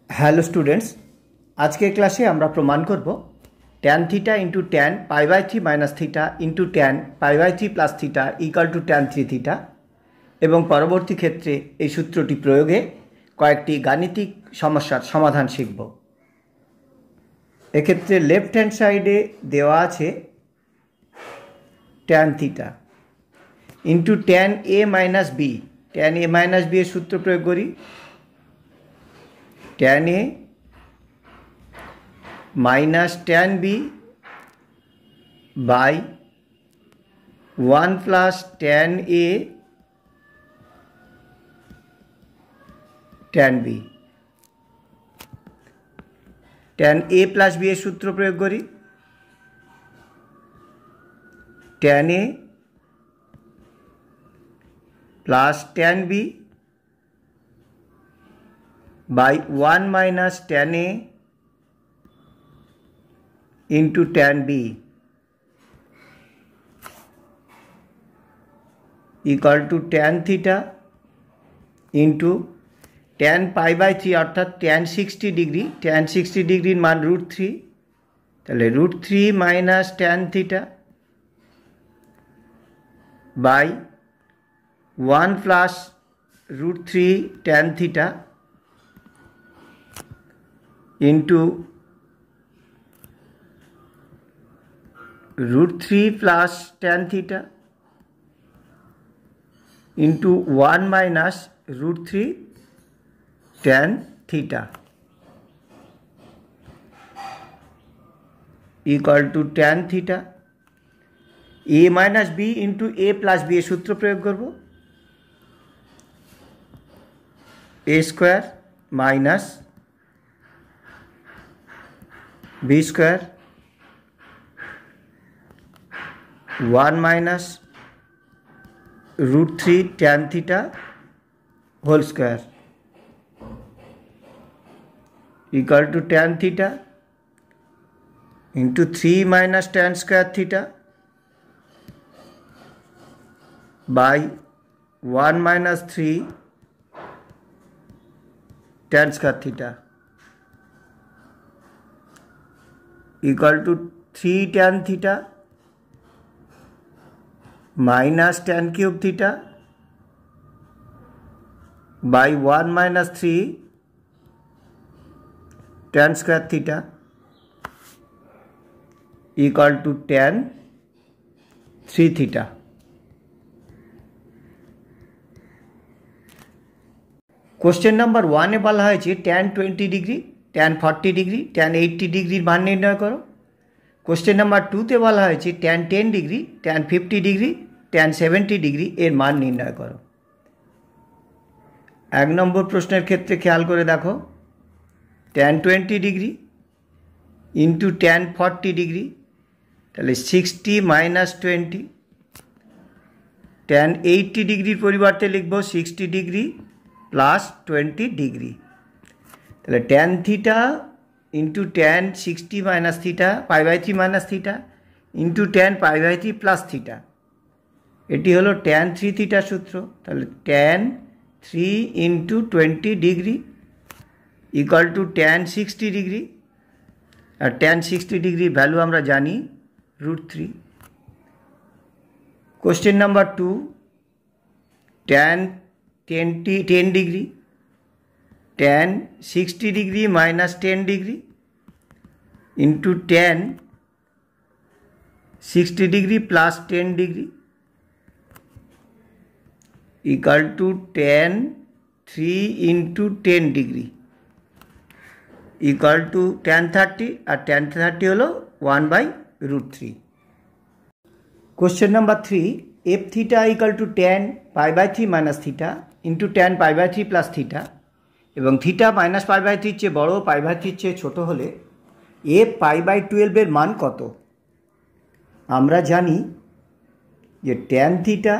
Hello students, আজকের ক্লাসে আমরা প্রমাণ করব tan theta into tan pi by three minus theta into tan pi by three plus theta equal to tan three theta এবং পরবর্তী ক্ষেত্রে এই সূত্রটি প্রয়োগে কয়েকটি গাণিতিক সমস্যার সমাধান শিখব। এক্ষেত্রে লেফট হ্যান্ড সাইডে দেওয়া আছে tan theta into tan A minus B. Tan A minus B এর সূত্র প্রয়োগ করি। Tan A minus tan B by 1 plus tan A tan B. Tan A plus B এর সূত্র প্রয়োগ করি। Tan A plus tan B by 1 minus tan A into tan B equal to tan theta into tan pi by 3 অর্থাৎ tan 60 degree. tan 60 ডিগ্রির মান √3, তাহলে √3 minus tan theta by 1 plus √3 tan theta into √3 plus tan theta into 1 minus √3 tan theta equal to tan theta। a minus b into a plus b এর সূত্র প্রয়োগ করব। a square minus b square 1 minus √3 tan theta whole square equal to tan theta into 3 minus tan square theta by 1 minus 3 tan square theta equal to 3 tan theta minus tan cube theta by 1 minus 3 tan square theta equal to tan 3 theta। Question number 1-এ বলা হয়েছে tan 20 degree, tan 40 degree, tan 80 ডিগ্রির মান নির্ণয় করো। Question number 2-তে বলা হয়েছে tan 10 degree, tan 50 degree, tan 70 degree এর মান নির্ণয় করো। 1 নম্বর প্রশ্নের ক্ষেত্রে খেয়াল করে দেখো, tan 20 degree into tan 40 degree, তাহলে 60 মাইনাস 20। tan 80 ডিগ্রির পরিবর্তে লিখব 60 ডিগ্রি প্লাস 20 ডিগ্রি, তাহলে tan theta into tan 60 minus theta pi by 3 minus theta into tan pi by 3 plus theta, এটি হলো tan 3 থিটার সূত্র। তাহলে tan 3 into 20 degree equal to tan 60 degree, আর tan 60 ডিগ্রির ভ্যালু আমরা জানি √3। Question number 2, tan 10 degree, tan 60 degree minus 10 degree into tan 60 degree plus 10 degree equal to tan 3 into 10 degree equal to tan 30, আর tan 30 হলো 1/√3। Question number 3, f theta equal to tan pi by 3 minus theta into tan pi by 3 plus theta এবং theta minus pi by 3 চেয়ে বড়, পাই by 3 চেয়ে ছোটো হলে f pi by 12 এর মান কত? আমরা জানি যে tan theta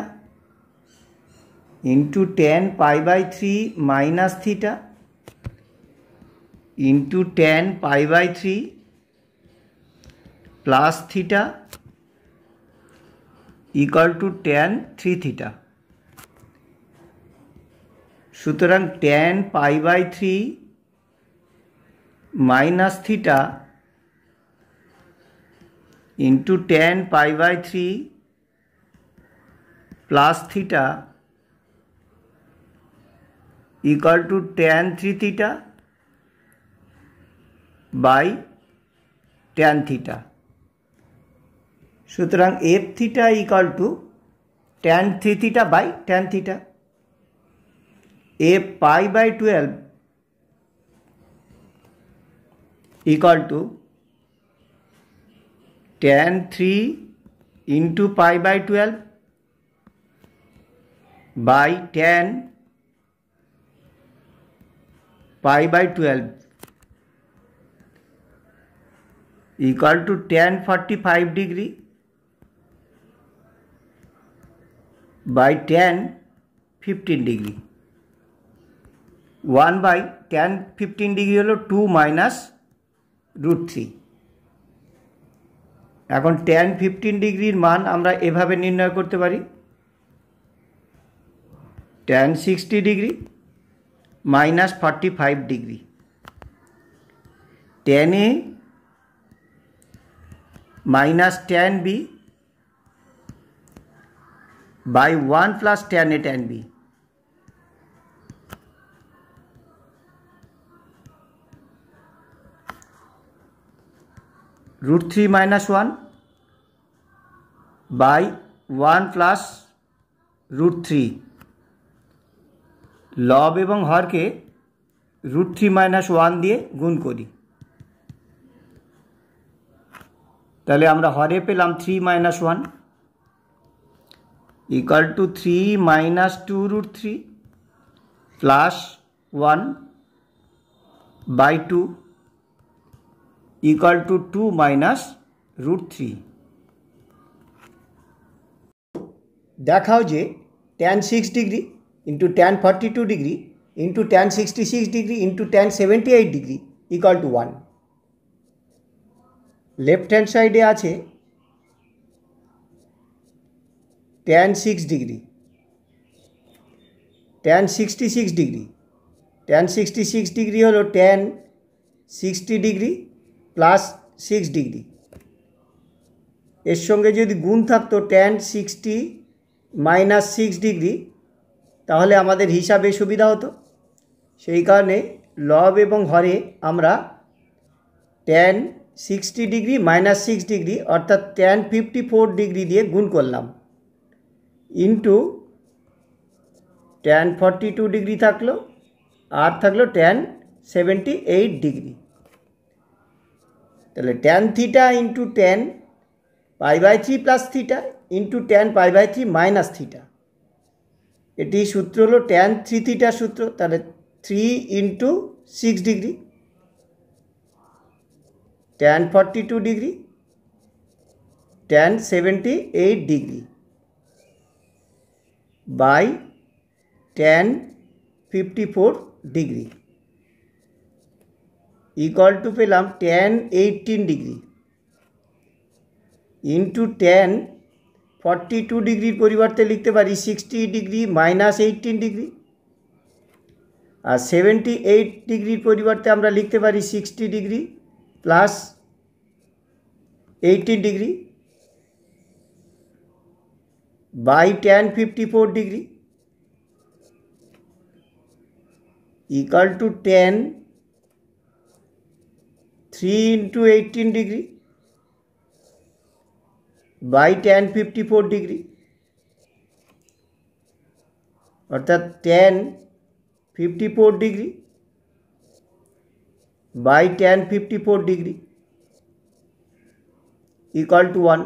into tan pi by 3 minus theta into tan pi by 3 plus theta equal to tan 3 theta. সুতরাং tan pi by 3 minus theta into tan pi by three plus theta equal to tan three theta by tan theta. সুতরাং F theta equal to tan three theta by tan theta. F pi by 12 equal to tan three into pi by 12 by tan pi by 12 equal to tan 45 degree by tan 15 degree. 1 by tan 15 degree হলো 2 minus root three. এখন tan 15 ডিগ্রির মান আমরা এভাবে নির্ণয় করতে পারি, tan 60 degree minus 45 degree. tan a minus tan b by 1 plus tan a tan b। root 3 minus 1 by 1 plus root 3। লব এবং হরকে root 3 minus 1 দিয়ে গুণ করি, তাহলে আমরা হরে পেলাম 3 minus 1 equal to 3 minus 2 root 3 plus 1 by 2 equal to 2 minus root 3। দেখাও যে tan 6 degree into tan 42 degree into tan 66 degree into tan 78 degree equal two 1। Left hand সাইডে আছে tan 6 degree, tan 66 degree. tan 66 degree হলো tan 60 degree plus 6 degree. এর সঙ্গে যদি গুণ থাকতো tan 60 মাইনাস 6 ডিগ্রি তাহলে আমাদের হিসাবে সুবিধা হতো। সেই কারণে লব এবং হরে আমরা tan 60 ডিগ্রি মাইনাস 6 ডিগ্রি অর্থাৎ tan 54 ডিগ্রি দিয়ে গুণ করলাম, ইন্টু tan 42 ডিগ্রি থাকলো আর থাকলো tan 78 ডিগ্রি। তাহলে tan theta into tan pi by three plus theta into tan pi by three minus theta, এটি সূত্র হলো tan থ্রি থিটার সূত্র। তাহলে 3 into 6 degree tan 42 degree tan 78 degree by tan 54 degree equal to পেলাম tan 18 degree into tan 42 ডিগ্রির পরিবর্তে লিখতে পারি 60 ডিগ্রি মাইনাস 18 ডিগ্রি, আর 78 ডিগ্রির পরিবর্তে আমরা লিখতে পারি 60 degree plus 18 degree by tan 54 degree equal to tan 3 into 18 degree by tan 54 degree, অর্থাৎ tan 54 degree by tan 54 degree equal to 1।